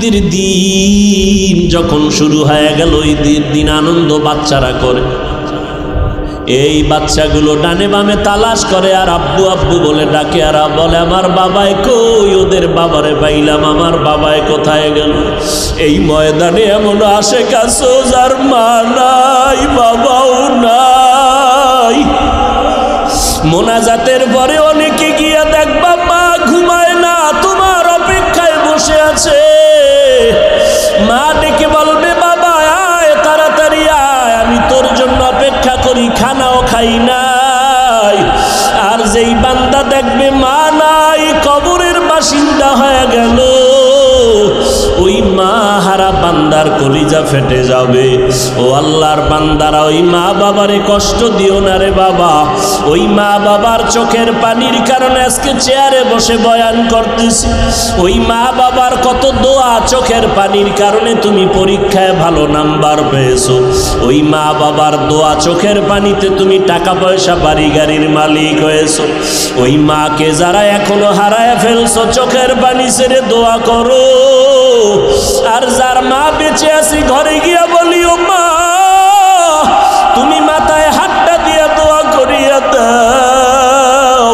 ঈদের দিন যখন শুরু হয়ে গেল, ঈদের দিন আনন্দ বাচ্চারা করে। এই বাচ্চাগুলো ডানে বামে তালাশ করে আর আব্বু আব্বু বলে ডাকে, আর বলে আমার বাবাই কই, ওদের বাবারে পাইলাম, আমার বাবাই কোথায় গেল। এই ময়দানে এমন আশেক আছে যার মা নাই বাবাও নাই। মোনাজাতের পরে অনেকে গিয়া দেখবা মা ঘুমায় না, তোমার অপেক্ষায় বসে আছে। মা ডেকে বলবে বাবা আয়, তাড়াতাড়ি আয়, আমি তোর জন্য অপেক্ষা করি, খানাও খাই নাই। আর যেই বান্দা দেখবে মা নাই, কবরের বাসিন্দা হয়ে গেল, ওই মা হারা বান্দার কলিজা ফেটে যাবে। ও আল্লাহর বান্দারা, ওই মা বাবারে কষ্ট দিও না রে বাবা। ওই মা বাবার চোখের পানির কারণে আজকে চেয়ারে বসে বয়ান করতেছি। ওই মা বাবার কত দোয়া, চোখের পানির কারণে তুমি পরীক্ষায় ভালো নাম্বার পেয়েছো। ওই মা বাবার দোয়া, চোখের পানিতে তুমি টাকা পয়সা বাড়ি গাড়ির মালিক হয়েছো। ওই মাকে যারা এখনো হারায় ফেলছো, চোখের পানি ছেড়ে দোয়া করো। আর যার মা বেঁচে আছি ঘরে গিয়া বলিও মা, তুমি মাথায় হাতটা দিয়া দোয়া করিয়া দাও।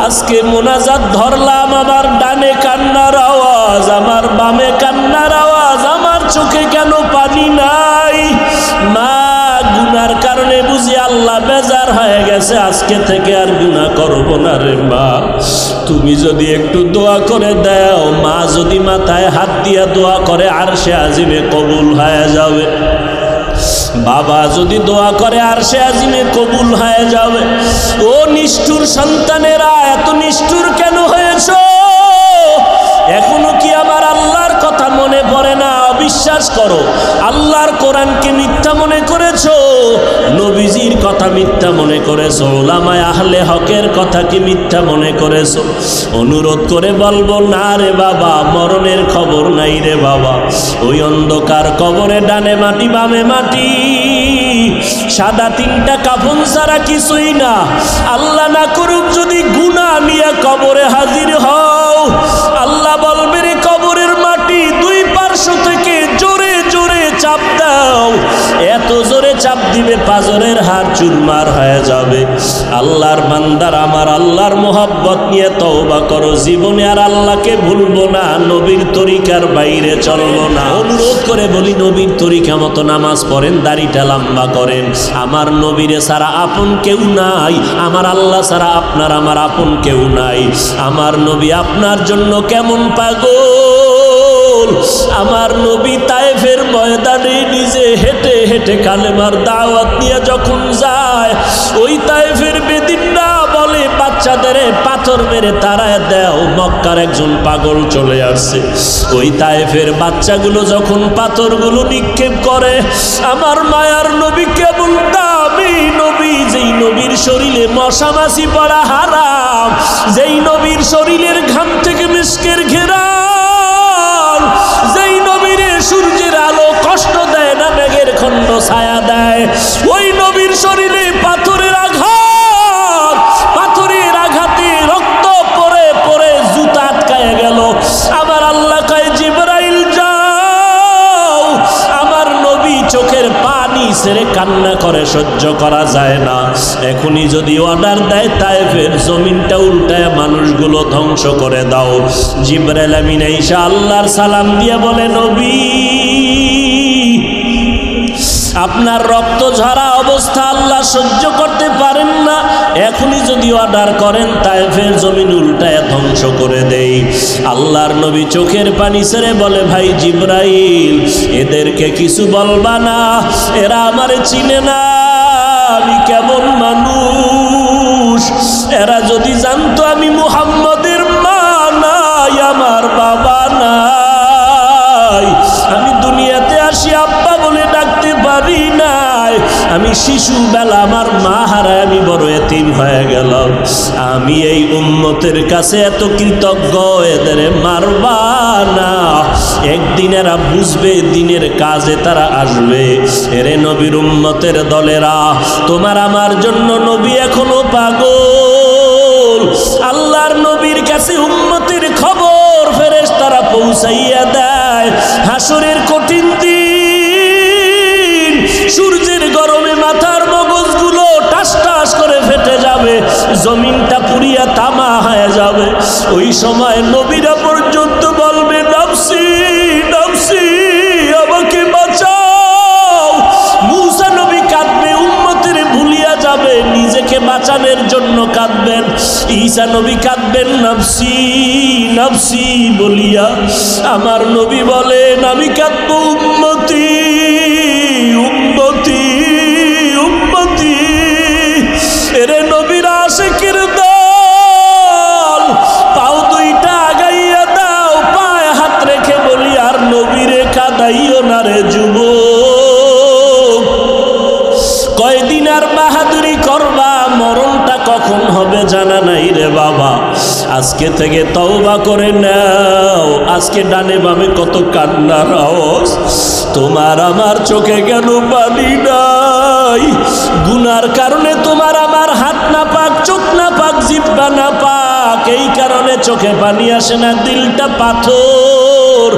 আজকে মোনাজাত ধরলাম, আমার ডানে কান্নার আওয়াজ, আমার বামে কান্নার আওয়াজ, আমার চোখে কেন পানি নাই? মা গুনার কারণে বুঝি আল্লাহ বেজার হয়ে গেছে, আজকে থেকে আর গুনাহ করব না রে মা। তুমি যদি একটু দোয়া করে দাও, মা যদি মাথায় হাত দিয়া দোয়া করে, আরশে আজিমে কবুল হয়ে যাবে। বাবা যদি দোয়া করে, আরশে আজিমে কবুল হয়ে যাবে। ও নিষ্ঠুর সন্তানেরা, এত নিষ্ঠুর কেন হয়েছো? এখনো কি আমার আল্লাহর কথা মনে পড়ে না? অবিশ্বাস করো, আল্লাহর কোরআনকে মিথ্যা মনে করেছো, নবীজির কথা মিথ্যা মনে করেছো, উলামায়ে আহলে হকের কথা কি মিথ্যা মনে করেছো? অনুরোধ করে বলবো না রে বাবা, মরণের খবর নাই রে বাবা। ওই অন্ধকার কবরে ডানে মাটি বামে মাটি, সাদা তিনটা কাফন ছাড়া কিছুই না। আল্লাহ না করুক যদি গুনাহ নিয়ে কবরে হাজির হও, আল্লাহ বলবে রে কবরের মাটি দুই পার্শ্ব থেকে জোরে জোরে চাপ দাও। এত জোরে চাপ দিবে পাজরের হাড় চুরমার হয়ে যাবে। আল্লাহর বান্দার, আমার আল্লাহর মোহাব্বত নিয়ে তওবা করো, জীবনে আর আল্লাহকে ভুলবো না, নবীর তরিকার বাইরে চলবো না। অনুরোধ করে বলি, নবীর তরিকা মতো নামাজ পড়েন, দাড়িটা লম্বা করেন। আমার নবীরে ছাড়া আপন কেউ নাই, আমার আল্লাহ ছাড়া আপনার আমার আপন কেউ নাই। আমার নবী আপনার জন্য কেমন পাগল। আমার নবী তায়েফের ময়দানে নিজে হেঁটে হেঁটে কালেমার দাওয়াত নিয়ে যখন যায়, ওই তায়েফের বেদিনরা বলে বাচ্চাদের পাথর মেরে তাড়ায় দাও, মক্কার একজন পাগল চলে আসছে। ওই তায়েফের বাচ্চাগুলো যখন পাথরগুলো নিক্ষেপ করে, আমার মায়ার নবী কেবল দামি নবী, যেই নবীর শরীরে মশা মাছি পড়া হারাম, যেই নবীর শরীরের ঘাম থেকে মিস্কের ঘেরান, যেই নবীর সূর্যের আলো কষ্ট দেয় না, মেঘের খণ্ড ছায়া দেয়, ওই নবীর শরীরে পাথরের আঘাত, পাথরের আঘাতে রক্ত পড়ে পড়ে জুতা আটকায় গেল। আমার আল্লাহ কয় জিবরাইল যাও। আমার নবী চোখের পানি ছেড়ে কান্না করে, সহ্য করা যায় না। এখনই যদি অর্ডার দেয়, তায়েফের জমিনটা উল্টায় মানুষগুলো ধ্বংস করে দাও। জিবরাইল আমিন আইসা আল্লাহর সালাম দিয়ে বলে, নবী আপনার রক্ত ঝরা অবস্থা আল্লাহ সহ্য করতে পারেন না, এখনই যদি অর্ডার করেন তায়েফের জমিন উল্টায় ধ্বংস করে দেই। আল্লাহর নবী চোখের পানি ছেড়ে বলে, ভাই জিবরাইল এদেরকে কিছু বলবা না, এরা আমারে চিনে না, আমি কেমন মানুষ। এরা যদি জানতো আমি মুহাম্মদের মা নাই, আমার বাবা নাই, আমি দুনিয়াতে আসি আব্বা বলে ডাকতে পারি নাই, আমি শিশুবেলা আমার মা হারায় আমি বড় এতিম হয়ে গেলাম। আমি এই উম্মতের কাছে এত কৃতজ্ঞ, এদের মারবা না, একদিন এরা বুঝবে, দিনের কাজে তারা আসবে। এরে নবীর উম্মতের দলেরা, তোমার আমার জন্য নবী এখনো পাগল। আল্লাহর নবীর কাছে উম্মতের খবর ফেরেশতারা পৌঁছাইয়া দেয়, হাসরের কঠিন দিন, সূর্যের গরমে মাথার মগজগুলো টাস টাস করে ফেটে যাবে, জমিনটা পুড়িয়া তামা হয়ে যাবে। ওই সময় নবীরা পর্যন্ত বলবে নফসি নফসি, আমাকে বাঁচাও। মূসা নবী কাঁদবে, উম্মতের ভুলিয়া যাবে, নিজেকে বাঁচানোর জন্য কাঁদবেন। ঈসা নবী কাঁদবেন নফসি নফসি বলিয়া। আমার নবী বলেন আমি কাঁদবো উম্মতি উম্মতি উম্মতি। এরে নবীর আশিকের দল, পাও দুইটা আগাইয়া দাও, পায়ে হাত রেখে বলি আর নবীরে কাঁদাইও না রে যুবক। কয়দিন আর বাহাদুরি করবা, মরণটা কখন হবে জানা নাই রে বাবা। আজকে থেকে তওবা করে নাও। আজকে ডানে বামে কত কান্নার আওয়াজ, তোমার আমার চোখে কেন পানি নাই? গুনার কারণে তোমার আমার হাত না পাক, চোখ না পাক, জিহ্বা না পাক, এই কারণে চোখে পানি আসে না, দিলটা পাথর।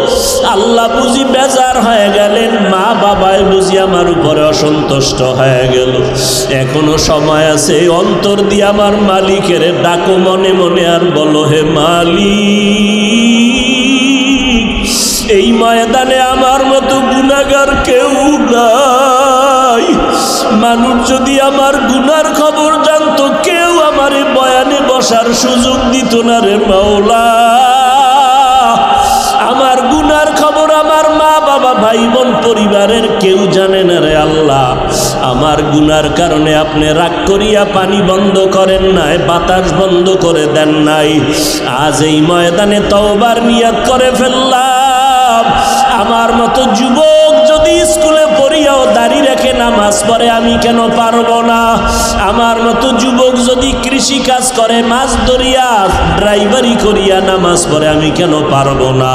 আল্লাহ বুঝি বেজার হয়ে গেলেন, মা বাবায় বুঝি আমার উপরে অসন্তুষ্ট হয়ে গেল। এখনো সময় আছে, অন্তর দিয়ে আমার মালিকের ডাকো মনে মনে, আর বলো হে মালিক, এই ময়দানে আমার মতো গুনাহগার কেউ নাই। মানুষ যদি আমার গুনার খবর জানতো, কেউ আমার বয়ানে বসার সুযোগ দিত না রে মাওলা। আমার গুনার খবর আমার মা বাবা ভাই বোন পরিবারের কেউ জানে না রে আল্লাহ। আমার গুনার কারণে আপনি রাগ করিয়া পানি বন্ধ করেন নাই, বাতাস বন্ধ করে দেন নাই। আজ এই ময়দানে তওবার নিয়ত করে ফেললাম। আমার মতো যুবক যদি স্কুলে পড়িয়াও দাড়ি রেখে নামাজ পড়ে, আমি কেন পারবো না? আমার মতো যুবক যদি কৃষি কাজ করে, মাছ ধরিয়া ড্রাইভারি করিয়া নামাজ পড়ে, আমি কেন পারবো না?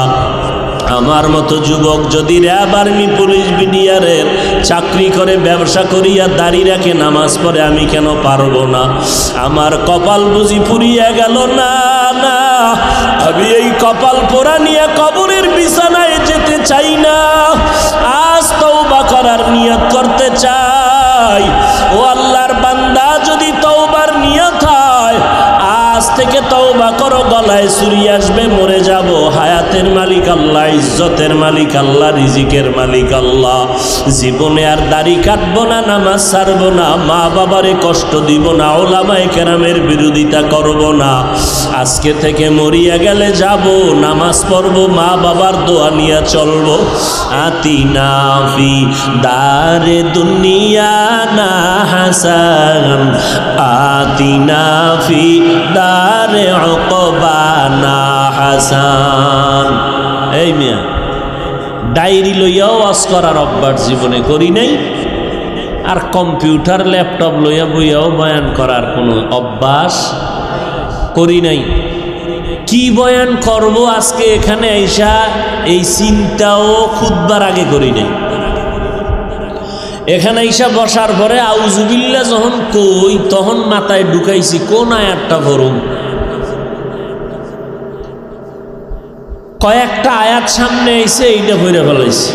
আমার মতো যুবক যদি র্যাব আর্মি পুলিশ বিডিআরের চাকরি করে, ব্যবসা করিয়া দাড়ি রাখে, নামাজ পড়ে, আমি কেন পারবো না? আমার কপাল বুঝি পুড়িয়া গেল না? না, আমি এই কপাল পোড়া নিয়ে কবরের বিছানায় যেতে চাই না। আজ তওবা করার নিয়ত করতে চাই। ও আল্লাহর বান্দা, যদি তওবার নিয়ত হয়, আজ থেকে তওবা করো। গলায় ছুরি আসবে, মরে যাব, হায়াতের মালিক আল্লাহ, ইজ্জতের মালিক আল্লাহ, রিজিকের মালিক আল্লাহ। জীবনে আর দাড়ি কাটবো না, নামাজ ছাড়বো না, মা বাবারে কষ্ট দিব না, ওলামায়ে কেরামের বিরোধিতা করব না। আজকে থেকে মরিয়া গেলে যাব, নামাজ পড়বো, মা বাবার দোয়া নিয়ে চলবো। আতিনা ফি দারে দুনিয়া না হাসান, আতিনা ফি দারে উকবা না হাসান। এই মিয়া, ডায়েরি লইয়াও ওয়াজ করার অভ্যাস জীবনে করি নাই, আর কম্পিউটার ল্যাপটপ লইয়া বইয়াও বয়ান করার কোনো অভ্যাস করি নাই। কি বয়ান করব আজকে এখানে আইসা, এই চিন্তাও খুতবার আগে করি নাই। এখানে আইসা বসার পরে আউযুবিল্লাহ যখন কই, তখন মাথায় ঢুকাইছি কোন আয়াতটা পড়ুম। কয়েকটা আয়াত সামনে আইছে, এইটা পড়ে ফেলাইছি।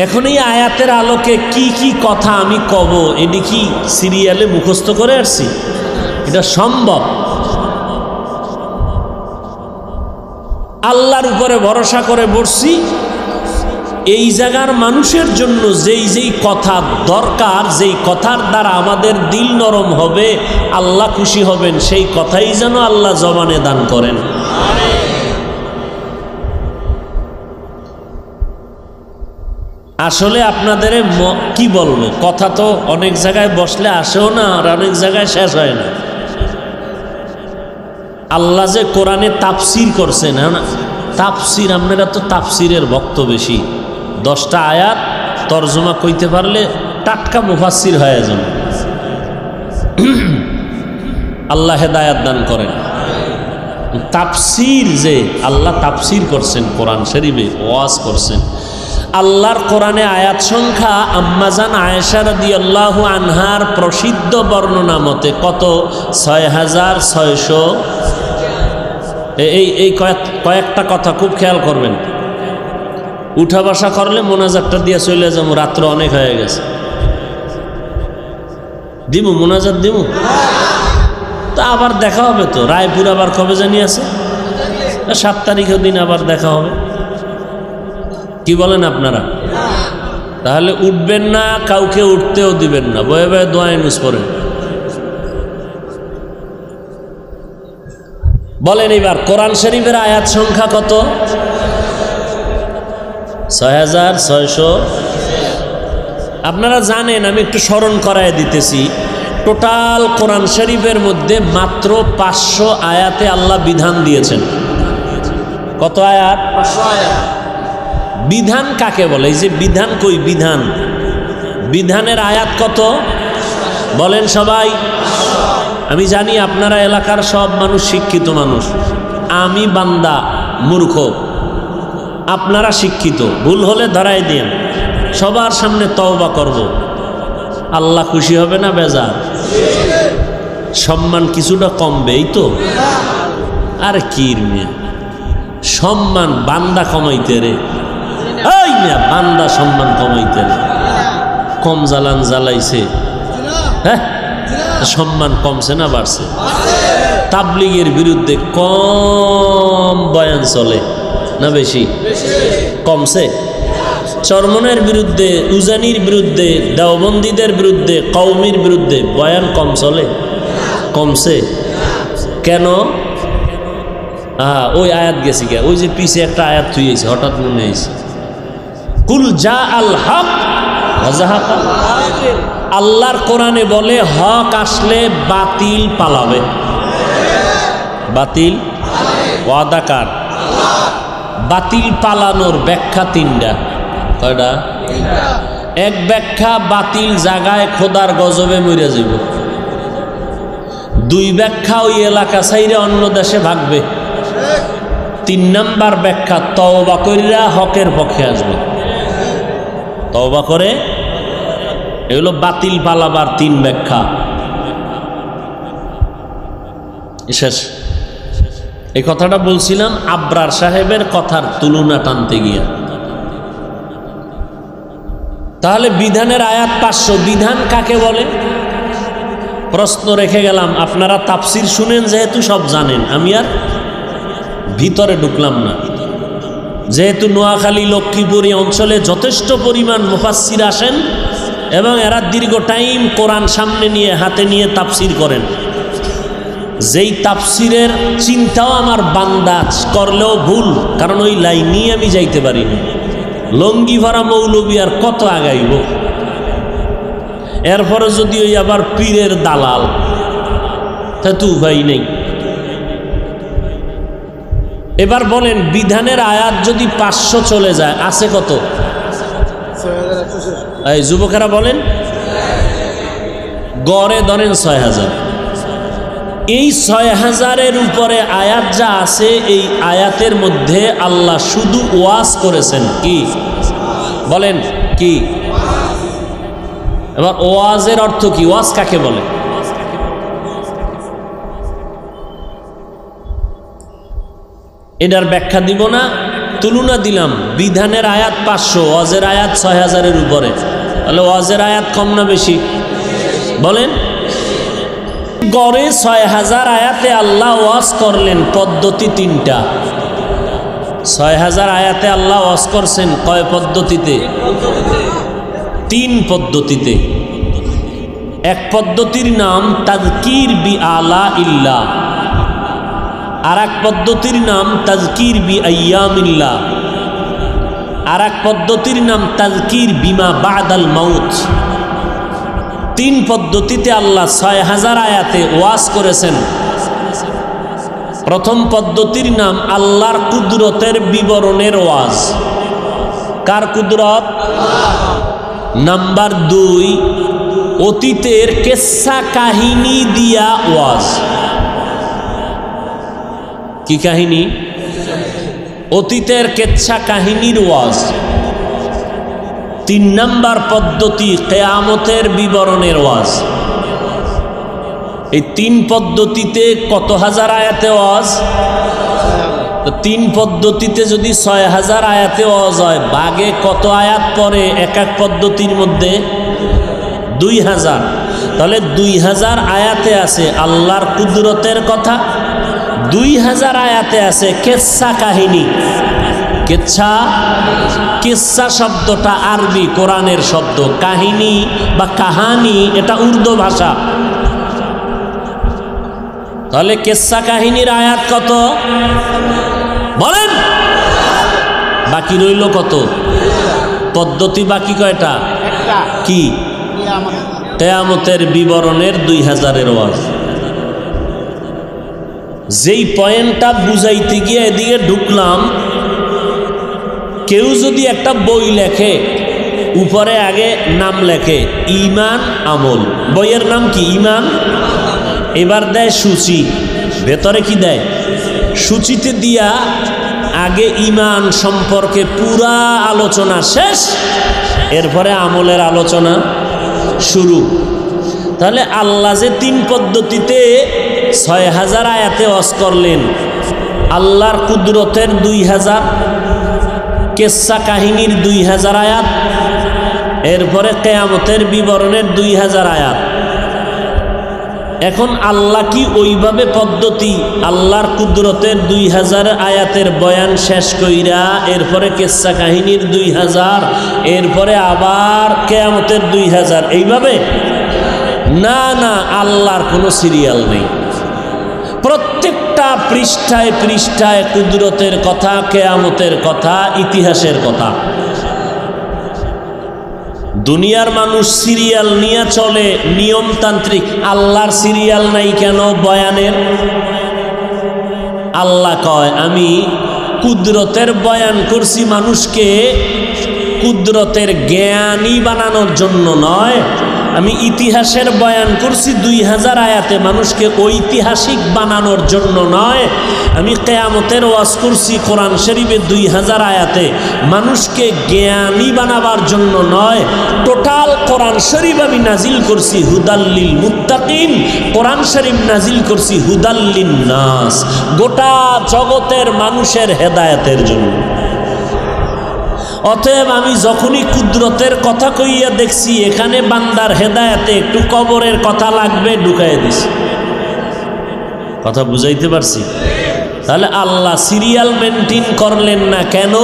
এখন এই আয়াতের আলোকে কি কি কথা আমি কব, এটি কি সিরিয়ালে মুখস্থ করে আসছি? এটা সম্ভব? আল্লাহর উপরে ভরসা করে বসছি। এই জায়গার মানুষের জন্য যেই যেই কথা দরকার, যেই কথার দ্বারা আমাদের দিল নরম হবে, আল্লাহ খুশি হবেন, সেই কথাই যেন আল্লাহ জবানে দান করেন। আসলে আপনাদের কি বলবো, কথা তো অনেক জায়গায় বসলে আসেও না, আর অনেক জায়গায় শেষ হয় না। আল্লাহ যে কোরআনে তাফসির করছেন, না তাফসির, আপনারা তো তাফসিরের ভক্ত বেশি। 10টা আয়াত তরজমা কইতে পারলে টাটকা মুফাসসির হয়ে যান। আল্লাহ হেদায়াত দান করেন। তাফসির, যে আল্লাহ তাফসির করছেন, কোরআন শরীফে ওয়াজ করছেন। আল্লাহর কোরআনে আয়াত সংখ্যা আম্মাজান আয়েশা রাদিয়াল্লাহু আনহার প্রসিদ্ধ বর্ণনা মতে কত? 6600। এই কয়েকটা কথা খুব খেয়াল করবেন। উঠা বসা করলে মোনাজাতটা দিয়ে চলে যাবো, রাত্র অনেক হয়ে গেছে। দিব মোনাজাত দিব, তা আবার দেখা হবে তো। রায়পুর আবার কবে জানি আছে, 7 তারিখের দিন আবার দেখা হবে। কি বলেন আপনারা? তাহলে উঠবেন না, কাউকে উঠতেও দিবেন না, বয়ে বয়ে দোয়া ইউনুস করেন। বলেন এবার কোরআন শরীফের আয়াত সংখ্যা কত? 6600। আপনারা জানেন, আমি একটু স্মরণ করায় দিতেছি, টোটাল কোরআন শরীফের মধ্যে মাত্র 500 আয়াতে আল্লাহ বিধান দিয়েছেন। কত আয়াত? 500 আয়াত। বিধান কাকে বলে? এই যে বিধান, কই বিধান? বিধানের আয়াত কত বলেন সবাই? আমি জানি আপনারা এলাকার সব মানুষ শিক্ষিত মানুষ, আমি বান্দা মূর্খ, আপনারা শিক্ষিত। ভুল হলে ধরাই দিন, সবার সামনে তওবা করব। আল্লাহ খুশি হবে না বেজার? সম্মান কিছুটা কমবে, এই তো। আর কি মেয়ে সম্মান বান্দা কমাইতে রে, এই মেয়ে বান্দা সম্মান কমাইতে রে, কম জ্বালান জ্বালাইছে। হ্যাঁ, সম্মান কমছে না বাড়ছে? তাবলীগের বিরুদ্ধে কম বয়ান চলে না বেশি? কমছে। চরমনের বিরুদ্ধে, উজানির বিরুদ্ধে, দেওবন্দীদের বিরুদ্ধে, কওমির বিরুদ্ধে বয়ান কম চলে? কমছে। কেন? ওই আয়াত গেছি গে, ওই যে পিছে একটা আয়াত থুইছে, হঠাৎ মনে হয়েছে, কুল জা আল হক ওয়া যাহাকা। আল্লাহর কোরআনে বলে হক আসলে বাতিল পালাবে। বাতিল ওয়াদাকার। বাতিল পালানোর ব্যাখ্যা 3টা। কয়টা? এক ব্যাখ্যা, বাতিল জায়গায় খোদার গজবে মরে যাব। 2 ব্যাখ্যা, ওই এলাকা ছাইরে অন্য দেশে ভাগবে। 3 নাম্বার ব্যাখ্যা, তওবা কইরা হকের পক্ষে আসবে। তওবা করে, এগুলো বাতিল পালাবার 3 ব্যাখ্যা। শেষ। এই কথাটা বলছিলাম আবরার সাহেবের কথার তুলনা টানতে গিয়া। তাহলে বিধানের আয়াত 500। বিধান কাকে বলে? প্রশ্ন রেখে গেলাম। আপনারা তাফসির শুনেন যেহেতু সব জানেন, আমি আর ভিতরে ঢুকলাম না। যেহেতু নোয়াখালী লক্ষ্মীপুর অঞ্চলে যথেষ্ট পরিমাণ মুফাসসির আসেন এবং এরা দীর্ঘ টাইম কোরআন সামনে নিয়ে হাতে নিয়ে তাফসির করেন, যেই তাফসিরের চিন্তাও আমার বান্দা করলেও ভুল, কারণ ওই লাইন নিয়ে আমি যাইতে পারি না। লঙ্গি ভরা মৌলবি আর কত আগাইব? এরপরে যদি ওই আবার পীরের দালাল, তা তো উপায় নেই। এবার বলেন, বিধানের আয়াত যদি 500 চলে যায়, আছে কত? এই যুবকেরা বলেন, গড়ে ধরেন 6000। এই 6000-এর উপরে আয়াত যা আছে, এই আয়াতের মধ্যে আল্লাহ শুধু ওয়াজ করেছেন। কি বলেন? কি? এবার ওয়াজের অর্থ কি? ওয়াজ কাকে বলে? এটার ব্যাখ্যা দিব না, তুলনা দিলাম। বিধানের আয়াত 500, ওয়াজের আয়াত 6000-এর উপরে। তাহলে ওয়াজের আয়াত কম না বেশি? বলেন। গড়ে 6000 আয়াতে আল্লাহ ওয়াজ করলেন, পদ্ধতি 3টা। 6000 আয়াতে আল্লাহ ওয়াজ করছেন কয় পদ্ধতিতে? 3 পদ্ধতিতে। এক পদ্ধতির নাম তাযকির বি আলা ইল্লাহ, আর এক পদ্ধতির নাম তাযকির বি আইয়ামিল্লাহ, আর এক পদ্ধতির নাম তাযকির বিমা বাদাল মাউত। 3 পদ্ধতিতে আল্লাহ 6000 আয়াতে ওয়াজ করেছেন। প্রথম পদ্ধতির নাম আল্লাহর কুদরতের বিবরণের ওয়াজ। কার কুদরত? নাম্বার 2, অতীতের কিসসা কাহিনী দিয়া ওয়াজ। কি কাহিনী? অতীতের কিসসা কাহিনীর ওয়াজ। 3 নাম্বার পদ্ধতি কিয়ামতের বিবরণের ওয়াজ। এই 3 পদ্ধতিতে কত হাজার আয়াতে ওয়াজ? তো 3 পদ্ধতিতে যদি 6000 আয়াতে ওয়াজ হয়, বাগে কত আয়াত পড়ে এক এক পদ্ধতির মধ্যে? 2000। তাহলে 2000 আয়াতে আছে আল্লাহর কুদরতের কথা, 2000 আয়াতে আছে কেচ্ছা কাহিনী। কিচ্ছা শব্দটা আরবি কোরআনের শব্দ, কাহিনী বা কাহানি এটা উর্দু ভাষা। তাহলে কিচ্ছা কাহিনীর আয়াত কত বলেন? বাকি রইল কত? পদ্ধতি বাকি কয়টা? কি? কিয়ামতের বিবরণের 2000-এর ওয়াজ। যেই পয়েন্টটা বুঝাইতে গিয়ে এদিকে ঢুকলাম, কেউ যদি একটা বই লেখে, উপরে আগে নাম লেখে ঈমান আমল, বইয়ের নাম কি? ঈমান। এবার দেয় সূচি, ভেতরে কি দেয়? সূচিতে দিয়া আগে ঈমান সম্পর্কে পুরা আলোচনা শেষ, এরপরে আমলের আলোচনা শুরু। তাহলে আল্লাহ যে 3 পদ্ধতিতে 6000 আয়াতে ওয়াজ করলেন, আল্লাহর কুদরতের 2000, কিচ্ছা কাহিনীর 2000 আয়াত, এরপরে কিয়ামতের বিবরণের 2000 আয়াত। এখন আল্লাহ কি ওইভাবে পদ্ধতি আল্লাহর কুদরতের 2000 আয়াতের বয়ান শেষ কইরা এরপরে কিচ্ছা কাহিনীর 2000, এরপরে আবার কিয়ামতের 2000 এইভাবে? না না, আল্লাহর কোনো সিরিয়াল নেই। প্রত্যেকটা পৃষ্ঠায় পৃষ্ঠায় কুদরতের কথা, কিয়ামতের কথা, ইতিহাসের কথা। দুনিয়ার মানুষ সিরিয়াল নিয়ে চলে, নিয়মতান্ত্রিক। আল্লাহর সিরিয়াল নাই কেন বয়ানের? আল্লাহ কয় আমি কুদরতের বয়ান করছি মানুষকে কুদরতের জ্ঞানী বানানোর জন্য নয়, আমি ইতিহাসের বয়ান করছি 2000 আয়াতে মানুষকে ঐতিহাসিক বানানোর জন্য নয়, আমি কিয়ামতের ওয়াজ করছি কোরআন শরীফে 2000 আয়াতে মানুষকে জ্ঞানী বানাবার জন্য নয়। টোটাল কোরআন শরীফ আমি নাজিল করছি হুদাল্লিল মুত্তাকিন, কোরআন শরীফ নাজিল করছি হুদাল্লিন নাস, গোটা জগতের মানুষের হেদায়েতের জন্য। অতএব আমি যখনই কুদরতের কথা কইয়া দেখছি এখানে বান্দার হেদায়েতে একটু কবরের কথা লাগবে, ঢুকাইয়া দিছি। কথা বুঝাইতে পারছি? তাহলে আল্লাহ সিরিয়াল মেনটেন করলেন না কেন?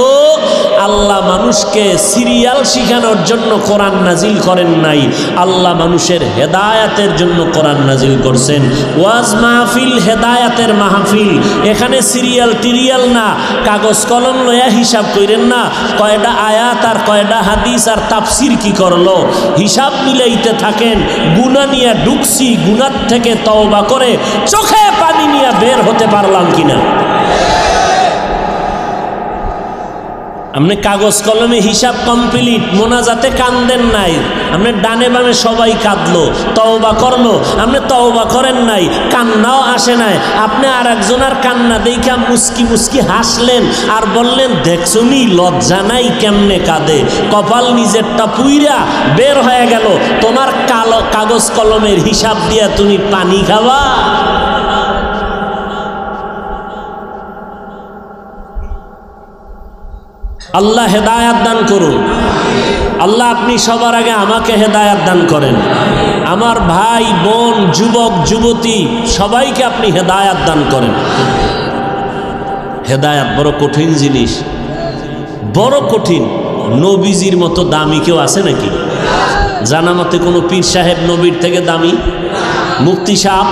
আল্লাহ মানুষকে সিরিয়াল শিখানোর জন্য কোরআন নাজিল করেন নাই, আল্লাহ মানুষের হেদায়াতের জন্য কোরআন নাজিল করছেন। ওয়াজ মাহফিল হেদায়াতের মাহফিল, এখানে সিরিয়াল টিরিয়াল না, কাগজ কলম লয়া হিসাব করেন না কয়টা আয়াত আর কয়টা হাদিস আর তাফসির কি করলো, হিসাব মিলাইতে থাকেন। গুনাহ নিয়ে ঢুকছি, গুনাহ থেকে তওবা করে চোখে পানি নিয়ে বের হতে পারলাম কিনা? আপনি কাগজ কলমে হিসাব কমপ্লিট, মোনাজাতে কান্দেন নাই, আপনি ডানে বামে সবাই কাঁদলো, তওবা করলো, আপনি তওবা করেন নাই, কান্নাও আসে নাই, আপনি আর একজনের কান্না দেখা মুস্কি মুস্কি হাসলেন আর বললেন দেখছনি লজ্জা নাই কেমনে কাঁদে, কপাল নিজেরটা পুইরা বের হয়ে গেল, তোমার কালো কাগজ কলমের হিসাব দিয়া তুমি পানি খাবা? আল্লাহ হেদায়াত দান করুন। আল্লাহ আপনি সবার আগে আমাকে হেদায়াত দান করেন, আমার ভাই বোন যুবক যুবতী সবাইকে আপনি হেদায়াত দান করেন। হেদায়াত বড় কঠিন জিনিস, বড় কঠিন। নবীজির মতো দামি কেউ আছে নাকি? জানা মতে কোনো পীর সাহেব নবীর থেকে দামি? মুফতি সাহেব?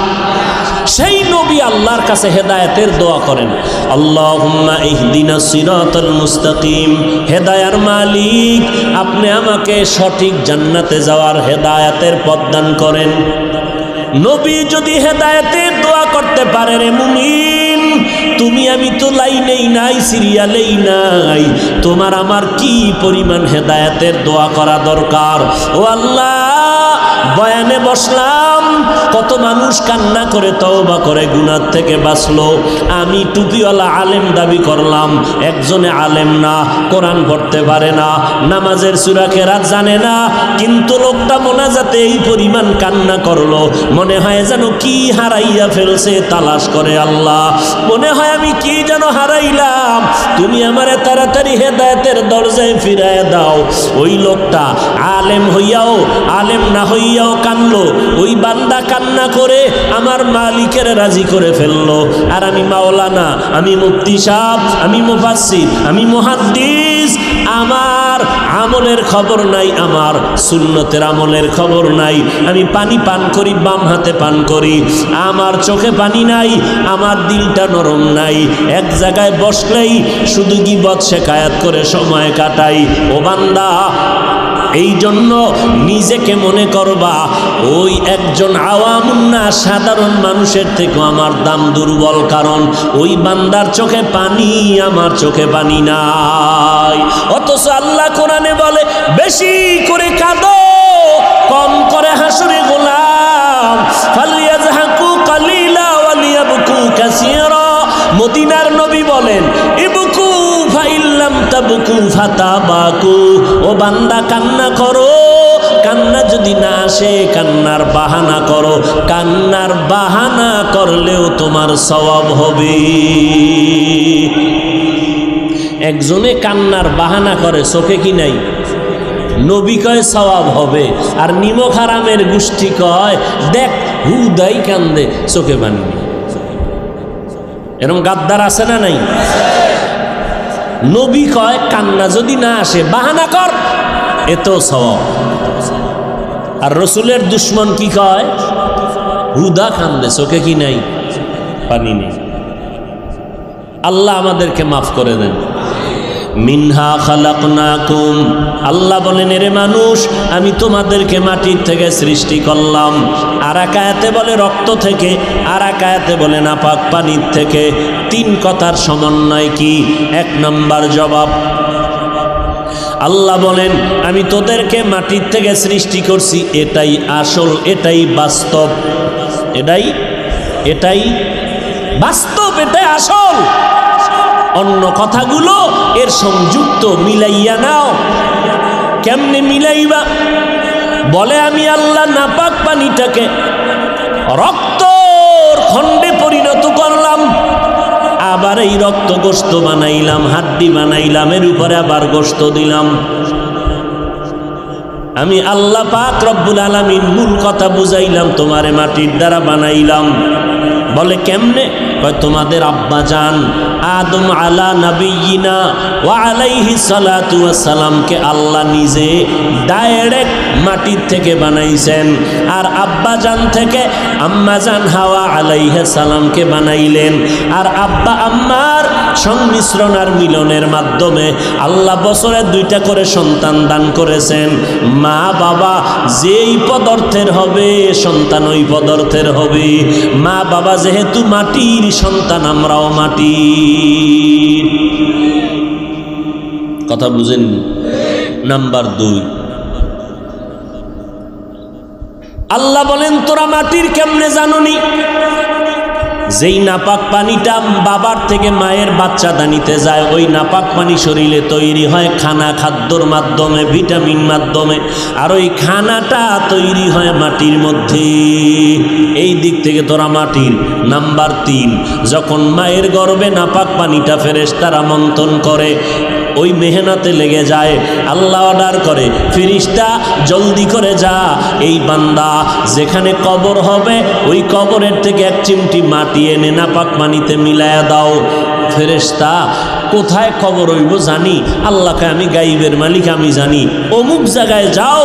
সেই নবী আল্লাহর কাছে হেদায়েতের দোয়া করেন, আল্লাহুম্মা ইহদিনাস সিরাতাল মুস্তাকিম, হেদায়ার মালিক আপনি আমাকে সঠিক জান্নাতে যাওয়ার হেদায়েতের পথ দান করেন। নবী যদি হেদায়েতের দোয়া করতে পারে রে মুমিন, তুমি আমি তো লাইনেই নাই, সিরিয়ালেই নাই, তোমার আমার কি পরিমাণ হেদায়েতের দোয়া করা দরকার। ও আল্লাহ, বয়ানে বসলাম, কত মানুষ কান্না করে তওবা করে গুনাহ থেকে বাঁচলো। আমি টুপিওয়ালা আলেম দাবি করলাম, একজনে আলেম না, কোরআন পড়তে পারে না, নামাজের সূরা কেরাত জানে না, কিন্তু লোকটা মোনাজাতে এই পরিমাণ কান্না করলো, মনে হয় যেন কি হারাইয়া ফেলছে, তালাশ করে আল্লাহ, মনে হয় আমি কি যেন হারাইলাম, তুমি আমারে তাড়াতাড়ি হেদায়েতের দরজায় ফিরায় দাও। ওই লোকটা আলেম হইয়াও আলেম না হইয়াও কানলো। ওই বান্দা কান্না করে আমার মালিকের রাজি করে ফেললো। আর আমি মাওলানা, আমি মুফতি সাহেব, আমি মুফাসসির, আমি মুহাদ্দিস, আমার আমলের খবর নাই, আমার সুন্নতের আমলের খবর নাই। আমি পানি পান করি, বাম হাতে পান করি, আমার চোখে পানি নাই, আমার দিলটা নরম নাই, এক জায়গায় বসলেই শুধু গীবত শেখায়াত করে সময় কাটাই। ও বান্দা, এই জন্য নিজেকে মনে করবা ওই একজন আওয়ামুন্না সাধারণ মানুষের থেকে আমার দাম দুর্বল, কারণ ওই বান্দার চোখে পানি, আমার চোখে পানি নাই। অথচ আল্লাহ কোরআনে বলে বেশি করে কাঁদো, কম করে হাসরে গোলাম, ফালিয়াজহাকু কালিলা ওয়ালিয়াবকু কাসীরা। মদিনার নবী বলেন ইবকু ফাইল্লাম তাবকু ফাতাবাকু। ও বান্দা কান্না করো, কান্না যদি না আসে কান্নার বাহানা করো, কান্নার বাহানা করলেও তোমার সওয়াব হবে। একজনে কান্নার বাহানা করে, চোখে কি নাই, নবী কয় সওয়াব হবে, আর নিমক হারামের গোষ্ঠী কয় দেখ হুদাই কান্দে, চোখে পানি নেই। এরকম গাদ্দার আছে না নাই? নবী কয় কান্না যদি না আসে বাহানা কর, এতেও সওয়াব। আর রসুলের দুশ্মন কি কয়, হুদা কান্দে, চোখে কি নাই, পানি নেই। আল্লাহ আমাদেরকে মাফ করে দেন। মিনহা খালাকনাকুম, আল্লাহ বলেন এরে মানুষ আমি তোমাদেরকে মাটির থেকে সৃষ্টি করলাম। আর এক আয়াতে বলে রক্ত থেকে, আর এক আয়াতে বলে নাপাক পানির থেকে। তিন কথার সমন্বয় কি? এক নম্বর জবাব, আল্লাহ বলেন আমি তোদেরকে মাটির থেকে সৃষ্টি করছি, এটাই আসল, এটাই বাস্তব, এটাই বাস্তব, এটাই আসল। অন্য কথাগুলো এর সংযুক্ত, মিলাইয়া নাও। কেমনে মিলাইবা? বলে আমি আল্লাহ নাপাক পানিটাকে রক্তর খণ্ডে পরিণত করলাম, আবার এই রক্ত গোশত বানাইলাম, হাড্ডি বানাইলাম, এর উপরে আবার গোশত দিলাম। আমি আল্লাহ পাক রব্বুল আলামিন মূল কথা বুঝাইলাম, তোমারে মাটির দ্বারা বানাইলাম। বলে কেমনে? কয় তোমাদের আব্বা জান আদম আলা নবিয়িনা ওয়া আলাইহি সালাতু ওয়াস সালামকে আল্লাহ নিজে ডাইরেক্ট মাটির থেকে বানাইছেন, আর আব্বা জান থেকে আম্মা জান হাওয়া আলাইহিস সালামকে বানাইলেন। আর আব্বা আম্মার সংমিশ্রণ আর মিলনের মাধ্যমে আল্লাহ বছরে 2টা করে সন্তান দান করেছেন। মা বাবা যেই পদার্থের হবে সন্তান ওই পদার্থের হবে। মা বাবা যেহেতু মাটির সন্তান, আমরাও মাটির। কথা বুঝেন? নাম্বার 2, আল্লাহ বলেন তোরা মাটির কেমনে জাননি? যেই নাপাক পানিটা বাবার থেকে মায়ের বাচ্চা দানিতে যায়, ওই নাপাক পানি শরীরে তৈরি হয় খাদ্যর মাধ্যমে, ভিটামিন মাধ্যমে, আর ওই খানাটা তৈরি হয় মাটির মধ্যে। এই দিক থেকে তোরা মাটির। নাম্বার 3, যখন মায়ের গর্ভে নাপাক পানিটা ফেরেশতারা মন্থন করে, ওই মেহনতে লেগে যায়, আল্লাহ অর্ডার করে ফেরেশতা জলদি করে যা, এই বান্দা যেখানে কবর হবে ওই কবরের থেকে 1 চিমটি মাটি এনে নাপাক পানিতে মিলায়া দাও। ফেরেশতা কোথায় কবর হইব জানি, আল্লাহকে আমি গাইবের মালিক আমি জানি, অমুক জায়গায় যাও,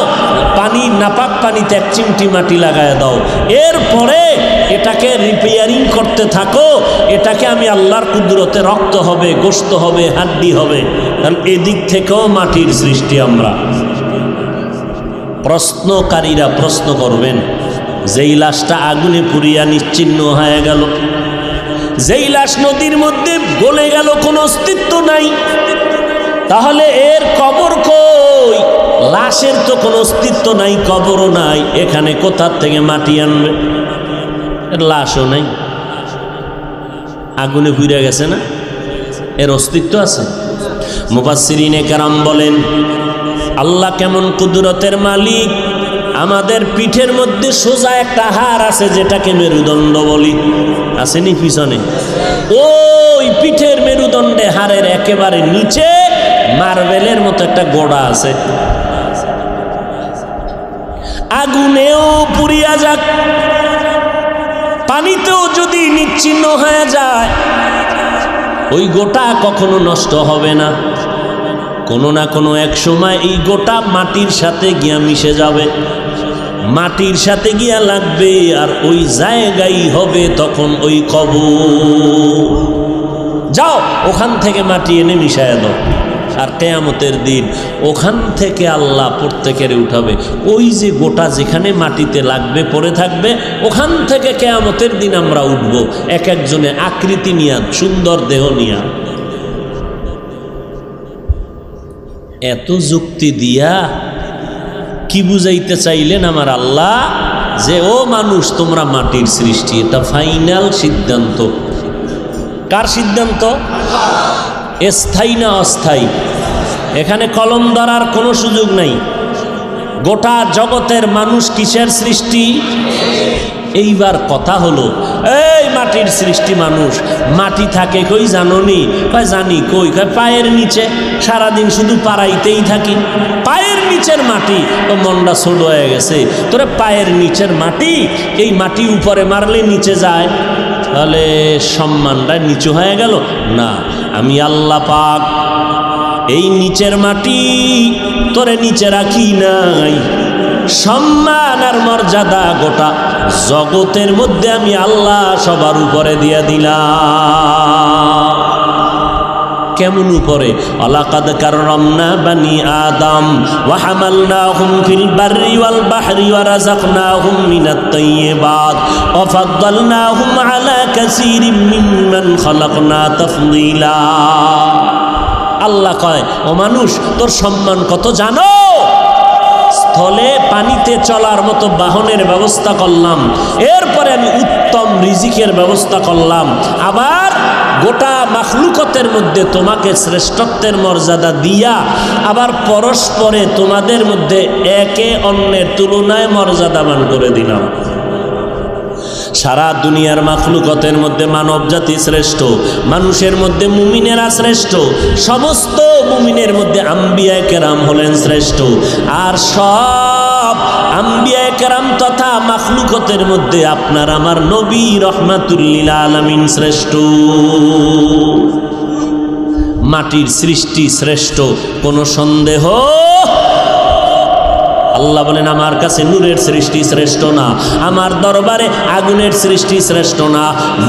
পানি নাপাক পানিতে 1 চিমটি মাটি লাগায় দাও, এরপরে এটাকে রিপেয়ারিং করতে থাকো, এটাকে আমি আল্লাহর কুদরতে রক্ত হবে, গোশত হবে, হাড্ডি হবে। কারণ এদিক থেকেও মাটির সৃষ্টি আমরা। প্রশ্নকারীরা প্রশ্ন করবেন, যেই লাশটা আগুনে পুড়িয়া নিশ্চিহ্ন হয়ে গেল, যেই লাশ নদীর মধ্যে গলে গেল, কোনো অস্তিত্ব নাই, তাহলে এর কবর কই? লাশের তো কোনো অস্তিত্ব নাই, কবরও নাই, এখানে কোথার থেকে মাটি আনবে? লাশও নাই, আগুনে পুড়ে গেছে না, এর অস্তিত্ব আছে? মুফাসসিরিনে কেরাম বলেন আল্লাহ কেমন কুদরতের মালিক। আমাদের পিঠের মধ্যে সোজা একটা হাড় আছে যেটাকে মেরুদণ্ড বলি, আসেনি পিছনে? ওই পিঠের মেরুদণ্ডে হাড়ের একেবারে নিচে মার্বেলের মতো একটা গোড়া আছে। আগুনেও পুড়িয়া যাক, পানিতেও যদি নিচ্ছিন্ন হয়ে যায়, ওই গোটা কখনো নষ্ট হবে না। কোনো না কোনো এক সময় এই গোটা মাটির সাথে গিয়া মিশে যাবে, মাটির সাথে গিয়া লাগবে, আর ওই জায়গায় হবে তখন ওই কবর। যাও ওখান থেকে মাটি এনে মিশায় দাও, আর কিয়ামতের দিন ওখান থেকে আল্লাহ প্রত্যেকের উঠাবে। ওই যে গোটা যেখানে মাটিতে লাগবে পড়ে থাকবে, ওখান থেকে কিয়ামতের দিন আমরা উঠব, এক একজনে আকৃতি নিয়া, সুন্দর দেহ নিয়া। এত যুক্তি দিয়া কি বুঝাইতে চাইলেন আমার আল্লাহ? যে ও মানুষ, তোমরা মাটির সৃষ্টি। এটা ফাইনাল সিদ্ধান্ত। কার সিদ্ধান্ত? স্থায়ী না অস্থায়ী? এখানে কলম ধরার কোনো সুযোগ নাই। গোটা জগতের মানুষ কিসের সৃষ্টি? এইবার কথা হলো, এই মাটির সৃষ্টি মানুষ, মাটি থাকে কই জানোনি? কয় জানি। কই? কয় পায়ের নিচে। সারাদিন শুধু পাড়াইতেই থাকি, পায়ের নিচের মাটি। তো মনটা ছোট হয়ে গেছে, তোরে পায়ের নিচের মাটি, এই মাটি উপরে মারলে নিচে যায়, তাহলে সম্মানটা নিচু হয়ে গেল না। আমি আল্লাহ পাক এই নিচের মাটি তোরে নিচে রাখি নাই, সম্মান আর মর্যাদা গোটা জগতের মধ্যে আমি আল্লাহ সবার উপরে দিয়ে দিলাম। কেমন উপরে? আলাকাদ কাররামনা বানি আদম ওয়া হামালনাহুম ফিল বাররি ওয়াল বাহরি ওয়া রাযাকনাহুম মিনাত তাইয়্যিবাত ওয়া ফাদ্দালনাহুম আলা কাসীরিম মিম্মান খালাকনা তাফদীলা। আল্লাহ কয়, ও মানুষ, তোর সম্মান কত জানো? স্থলে পানিতে চলার মতো বাহনের ব্যবস্থা করলাম, এরপরে আমি উত্তম রিজিকের ব্যবস্থা করলাম, আবার গোটা মাখলুকতের মধ্যে তোমাকে শ্রেষ্ঠত্বের মর্যাদা দিয়া আবার পরস্পরে তোমাদের মধ্যে একে অন্যের তুলনায় মর্যাদাবান করে দিলাম। সারা দুনিয়ার মাখলুকতের মধ্যে মানব জাতি শ্রেষ্ঠ, মানুষের মধ্যে মুমিনেরা শ্রেষ্ঠ, সমস্ত মুমিনের মধ্যে আম্বিয়া কেরাম হলেন শ্রেষ্ঠ, আর সব আম্বিয়া কেরাম তথা মাখলুকতের মধ্যে আপনার আমার নবী রহমাতুল লিল আলামিন শ্রেষ্ঠ। মাটির সৃষ্টি শ্রেষ্ঠ, কোনো সন্দেহ? আল্লাহ বলেন আমার কাছে নূরের সৃষ্টি শ্রেষ্ঠ না, আমার দরবারে আগুনের সৃষ্টি শ্রেষ্ঠ না,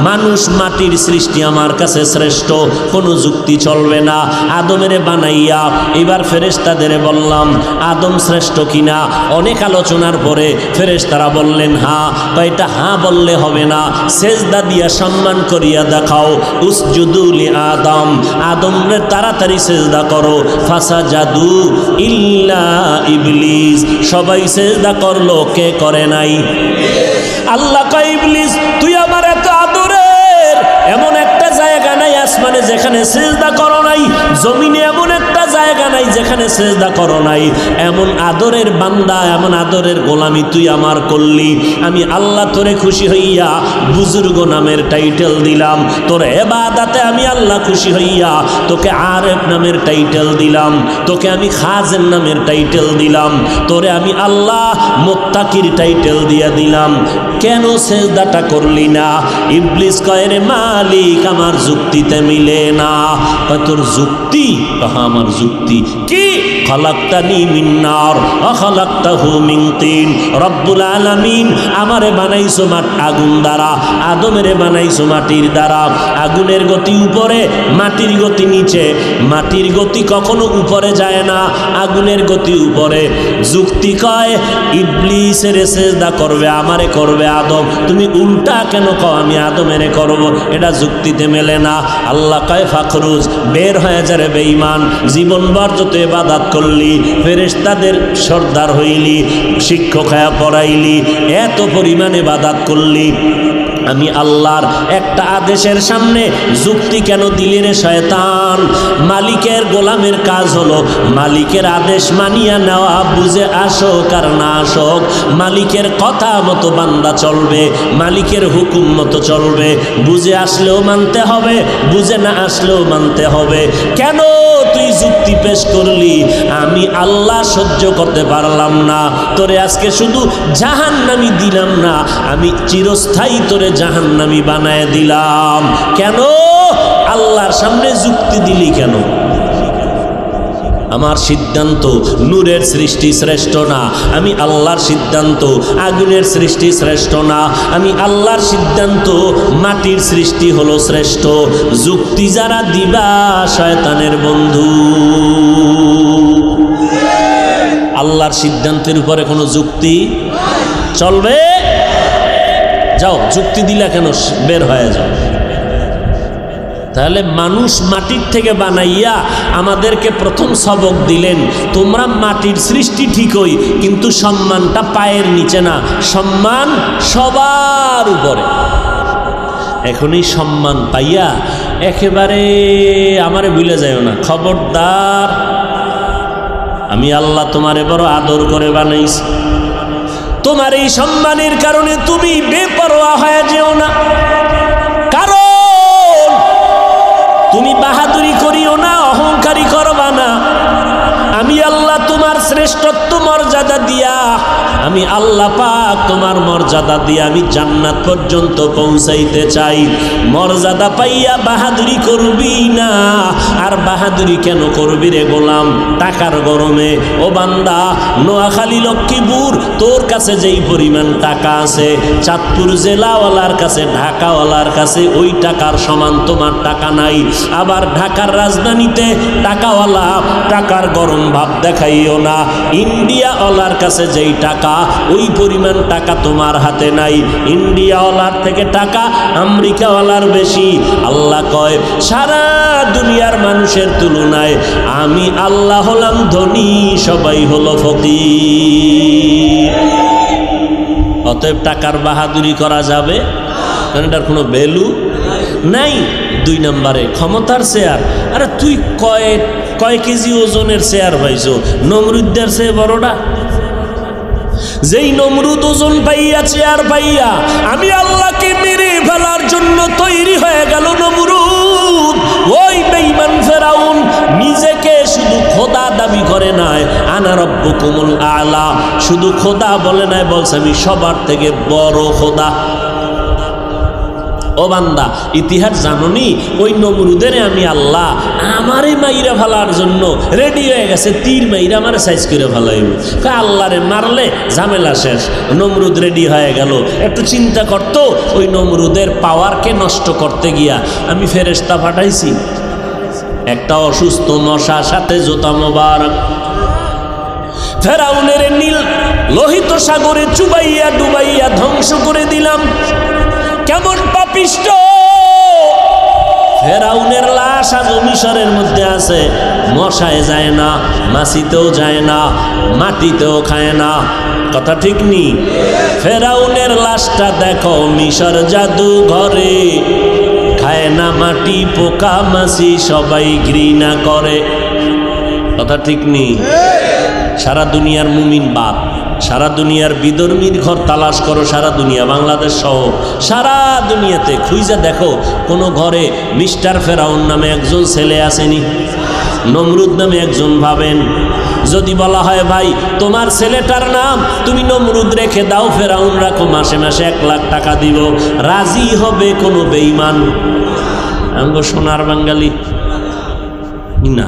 মানুষ মাটির সৃষ্টি আমার কাছে শ্রেষ্ঠ। কোনো যুক্তি চলবে না। আদমের বানাইয়া এবার ফেরেশতাদের বললাম আদম শ্রেষ্ঠ কিনা, অনেক আলোচনার পরে ফেরেশতারা বললেন হ্যাঁ। এটা হ্যাঁ বললে হবে না, সেজদা দিয়া সম্মান করিয়া দেখাও। উসজুদু লি আদম, আদমরে তাড়াতাড়ি সেজদা করো। ফাসাজাদু ইল্লা ইবলিস, সবাই সেজদা করলো, কে করে নাই? আল্লাহ কয় ইবলিস, তুই আমার এত আদরের, এমন একটা জায়গা নাই আসমানে যেখানে সেজদা করো নাই, জমিনে এমন একটা জায়গা নাই যেখানে সেজদা করো নাই। এমন আদরের বান্দা, এমন আদরের গোলামি তুই আমার করলি। আমি আল্লাহ তোরে খুশি হইয়া বুজুর্গ নামের টাইটেল দিলাম, তোর ইবাদতে আমি আল্লাহ খুশি হইয়া তোকে আরেফ নামের টাইটেল দিলাম, তোকে আমি খাজেন নামের টাইটেল দিলাম, তোরে আমি আল্লাহ মুত্তাকির টাইটেল দিয়া দিলাম। কেন সেজদাটা করলি না? ইবলিস কয় রে মালিক, আমার যুক্তিতে মিলে না। কয় তোর যুক্তি? কহা আমার যুক্তি কি? খালাকতানি মিন নার ওয়া খালাকতাহু মিন তিন। রব্বুল আলামিন আমারে বানাইছো আগুন দ্বারা, আদমেরে বানাইছো মাটির দ্বারা। আগুনের গতি উপরে, মাটির গতি নিচে। মাটির গতি কখনো উপরে যায় না, আগুনের গতি উপরে। যুক্তি কয় ইবলিসের সেজদা করবে, আমারে করবে আদম, তুমি উল্টা কেন কও আমি আদমেরে করব? এটা যুক্তিতে মেলে না। আল্লাহ কয় ফাখরুজ, বের হয়ে যা রে বেঈমান, জীবনভর যত ইবাদত করলি, ফেরেশতাদের সর্দার হইলি, শিক্ষক হয়ে পড়াইলি, এত পরিমাণ ইবাদত করলি, আমি আল্লাহর একটা আদেশের সামনে যুক্তি কেন দিলি রে শয়তান? মালিকের গোলামের কাজ হলো মালিকের আদেশ মানিয়া নেওয়া, বুঝে আসুক আর না আসুক মালিকের কথা মতো বান্দা চলবে, মালিকের হুকুম মতো চলবে, বুঝে আসলেও মানতে হবে, বুঝে না আসলেও মানতে হবে। কেন তুই যুক্তি পেশ করলি? আমি আল্লাহ সহ্য করতে পারলাম না, তোরে আজকে শুধু জাহান্নামী দিলাম না, আমি চিরস্থায়ী তোরে জাহান্নামী বানায় দিলাম। কেন আল্লাহর সামনে যুক্তি দিলি কেন? আমার সিদ্ধান্ত নূরের সৃষ্টি শ্রেষ্ঠ না, আমি আল্লাহর সিদ্ধান্ত আগুনের সৃষ্টি শ্রেষ্ঠ না, আমি আল্লাহর সিদ্ধান্ত মাটির সৃষ্টি হলো শ্রেষ্ঠ। যুক্তি যারা দিবা শয়তানের বন্ধু। আল্লাহর সিদ্ধান্তের উপরে কোনো যুক্তি চলবে? যাও, যুক্তি দিলা কেন? বের হয়ে যাও। তাহলে মানুষ মাটির থেকে বানাইয়া আমাদেরকে প্রথম সবক দিলেন, তোমরা মাটির সৃষ্টি ঠিকই, কিন্তু সম্মানটা পায়ের নিচে না, সম্মান সবার উপরে। এখনই সম্মান পাইয়া একেবারে আমারে ভুলে যাও না, খবরদার। আমি আল্লাহ তোমারে বড় আদর করে বানাইছি, তোমার এই সম্মানের কারণে তুমি বেপরোয়া হয়ে যেও না, কারণ তুমি বাহাদুরি করিও না, অহংকারী করবা না। আমি আল্লাহ তোমার শ্রেষ্ঠত্ব মর্যাদা দিয়া, আমি আল্লাহ পাক তোমার মর্যাদা দিয়া আমি জান্নাত পর্যন্ত পৌঁছাইতে চাই। মর্যাদা পাইয়া বাহাদুরি করবি না। আর বাহাদুরি কেন করবি রে গোলাম? টাকার গরমে। ও বান্দা, নোয়াখালী লক্ষ্মীপুর তোর কাছে যেই পরিমাণ টাকা আছে, চাঁদপুর জেলাওয়ালার কাছে, ঢাকাওয়ালার কাছে ওই টাকার সমান তোমার টাকা নাই। আবার ঢাকার রাজধানীতে টাকাওয়ালা, টাকার গরম ভাব দেখাইও না। ইন্ডিয়াওয়ালার কাছে যেই টাকা, ওই পরিমাণ টাকা তোমার হাতে নাই। ইন্ডিয়াওয়ালার থেকে টাকা আমেরিকাওয়ালার বেশি। আল্লাহ কয়, সারা দুনিয়ার মানুষের তুলনায় আমি আল্লাহ হলাম ধনী, সবাই হলো ফকির। অতএব টাকার বাহাদুরি করা যাবে, কারণ এটার কোনো ভ্যালু নাই। 2 নম্বরে ক্ষমতার চেয়ার। আরে তুই কয় কেজি ওজনের চেয়ার পাইছো? নমরুদ্দের চেয়ে বড়টা। যেই নমরুদ ওজন পাইয়া, চেয়ার পাইয়া, আমি আল্লাহকে মেরে ফেলার জন্য তৈরি হয়ে গেল নমরুদ। ওই বেঈমান ফেরাউন নিজেকে শুধু খোদা দাবি করে নাই, আনা রব্বুকুমুল আলা, শুধু খোদা বলে নাই, বলছে আমি সবার থেকে বড় খোদা। ও বান্দা, ইতিহাস জাননি? ওই নমরুদের আমি আল্লাহ আমারে মাইরা ফেলার জন্য রেডি হয়ে গেছে, তীর মাইরা আমার সাইজ করে ফেলাইব। আল্লাহরে মারলে ঝামেলা শেষ। নমরুদ রেডি হয়ে গেল। একটু চিন্তা করতো, ওই নমরুদের পাওয়ারকে নষ্ট করতে গিয়া আমি ফেরেশতা পাঠাইছি। একটা অসুস্থ মশা, সাথে জোতা মোবারক, ফেরাউনের নীল লোহিত সাগরে চুবাইয়া ডুবাইয়া ধ্বংস করে দিলাম। কেমন পাপিষ্ট! ফেরাউনের লাশ আজ মিশরের মধ্যে আছে। মশায় যায় না, মাছিতেও যায় না, মাটিতেও খায় না। কথা ঠিক নি? ফেরাউনের লাশটা দেখো মিশর জাদু ঘরে, খায় না মাটি, পোকা মাছি সবাই ঘৃণা করে। কথা ঠিক নি? সারা দুনিয়ার মুমিন বাদ, সারা দুনিয়ার বিধর্মীর ঘর তালাশ করো, সারা দুনিয়া, বাংলাদেশ সহ সারা দুনিয়াতে খুঁজে দেখো, কোনো ঘরে মিস্টার ফেরাউন নামে একজন ছেলে আসেনি? নমরুদ নামে একজন পাবেন। যদি বলা হয় ভাই তোমার ছেলেটার নাম তুমি নমরুদ রেখে দাও, ফেরাউন রাখো, মাসে মাসে 1 লাখ টাকা দিব, রাজি হবে কোনো বেঈমান? আমগো সোনার বাঙালি না,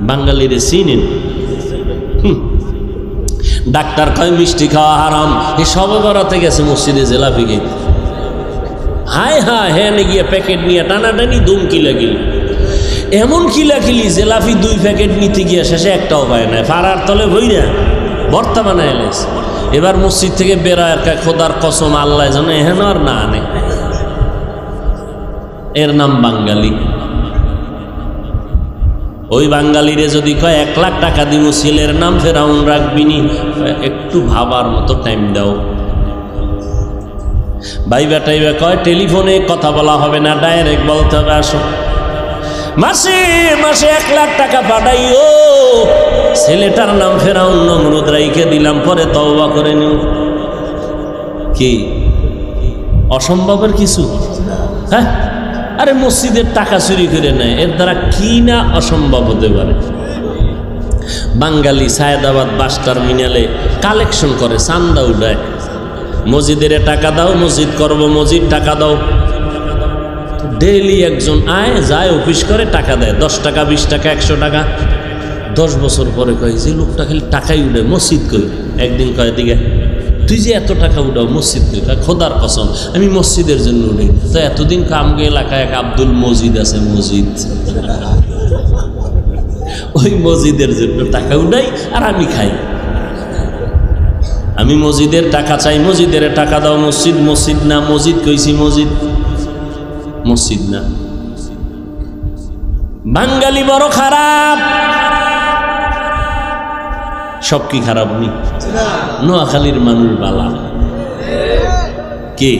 বাঙালিরে চিনেন? ডাক্তার কয় মিষ্টি খাওয়া হারাম, এই সবে বরাতে গেছে মসজিদে জেলাপি খেতে। হায় হায়, হ্যাঁ গিয়ে প্যাকেট নিয়ে টানাটানি দুম কিলাকিলি, এমন কিলাকিলি জেলাপি 2 প্যাকেট নিতে গিয়ে শেষে একটাও পায় না, ফাড়ার তলে ভইরা ভর্তা বানায় এলেছে। এবার মসজিদ থেকে বেরোয়, খোদার কসম আল্লাহ জানে হেন আর না আনে। এর নাম বাঙালি। ওই বাঙালিরে যদি কয় 1 লাখ টাকা দিব ছেলের নাম ফেরাউন রাখবিনি, একটু ভাবার মতো টাইম দাও। ভাই বেটাইবা কয় টেলিফোনে কথা বলা হবে না, ডাইরেক্ট বলতে হবে আসো। মাসে মাসে 1 লাখ টাকা পাঠাইও, ছেলেটার নাম ফেরাউন নমরুদ রাইখে দিলাম, পরে তওবা করে নিও। কি অসম্ভবের কিছু? হ্যাঁ, আরে মসজিদের টাকা চুরি করে নেয়, এর দ্বারা কি না অসম্ভব হতে পারে। বাঙালি সায়েদাবাদ বাস টার্মিনালে কালেকশন করে, চান্দা উঠায়, মসজিদের টাকা দাও, মসজিদ করব, মসজিদ টাকা দাও। ডেইলি একজন আয় যায়, অফিস করে, টাকা দেয়, 10 টাকা 20 টাকা 100 টাকা। 10 বছর পরে কয় যে লোকটা খালি টাকাই উঠে, মসজিদ কই? একদিন কয় দিকে তুই যে এত টাকা উঠাও মসজিদ কই? খোদার কসম আমি মসজিদের জন্য উঠি। তো এতদিন কামগে এলাকায় এক আব্দুল মজিদ আছে, মসজিদ, ওই মসজিদের জন্য টাকা উঠাই আর আমি খাই। আমি মসজিদের টাকা চাই, মসজিদের টাকা দাও। মসজিদ মসজিদ না, মসজিদ কইছি, মসজিদ মসজিদ না। বাঙালি বড় খারাপ। সব কি খারাপ নি? নোয়াখালীর মানুষ বালা। কে?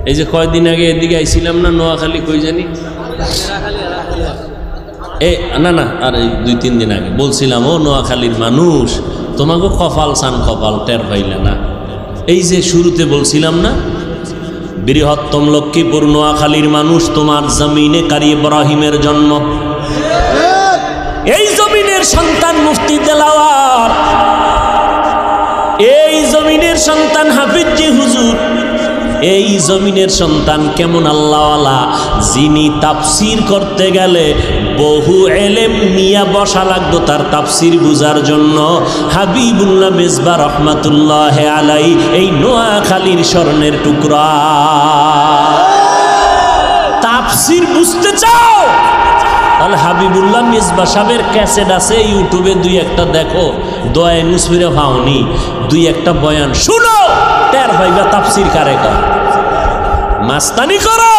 এই যে কয়দিন আগে এদিকে আইছিলাম না, নোয়াখালী কই জানি, না না, আর 2-3 দিন আগে বলছিলাম, ও নোয়াখালীর মানুষ তোমাকে কপাল সান কপাল টের পাইলে না। এই যে শুরুতে বলছিলাম না, বৃহত্তম লক্ষ্মীপুর নোয়াখালীর মানুষ, তোমার জমিনে কারি ইব্রাহিমের জন্ম। এই জমিনের সন্তান মুফতি দেলাওয়ার, এই জমিনের সন্তান হাফিজি হুজুর, এই জমিনের সন্তান কেমন আল্লাহওয়ালা, যিনি তাফসির করতে গেলে বহু এলেম নিয়ে বসা লাগতো তার তাফসির বুঝার জন্য। হাবিবুল্লাহ মেজবা রহমাতুল্লাহ আলাই এই নোয়াখালীর স্বর্ণের টুকরা। তাফসির বুঝতে চাও তাহলে হাবিবুল্লাহ মেজবা সাহেবের ক্যাসেট আছে ইউটিউবে, 2-1টা দেখো। দোয়ায়ে নুসফিরে পাওনি, 2-1টা বয়ান শুনো, টের পাইবা তাফসির কারে কয়। মাস্তানি করো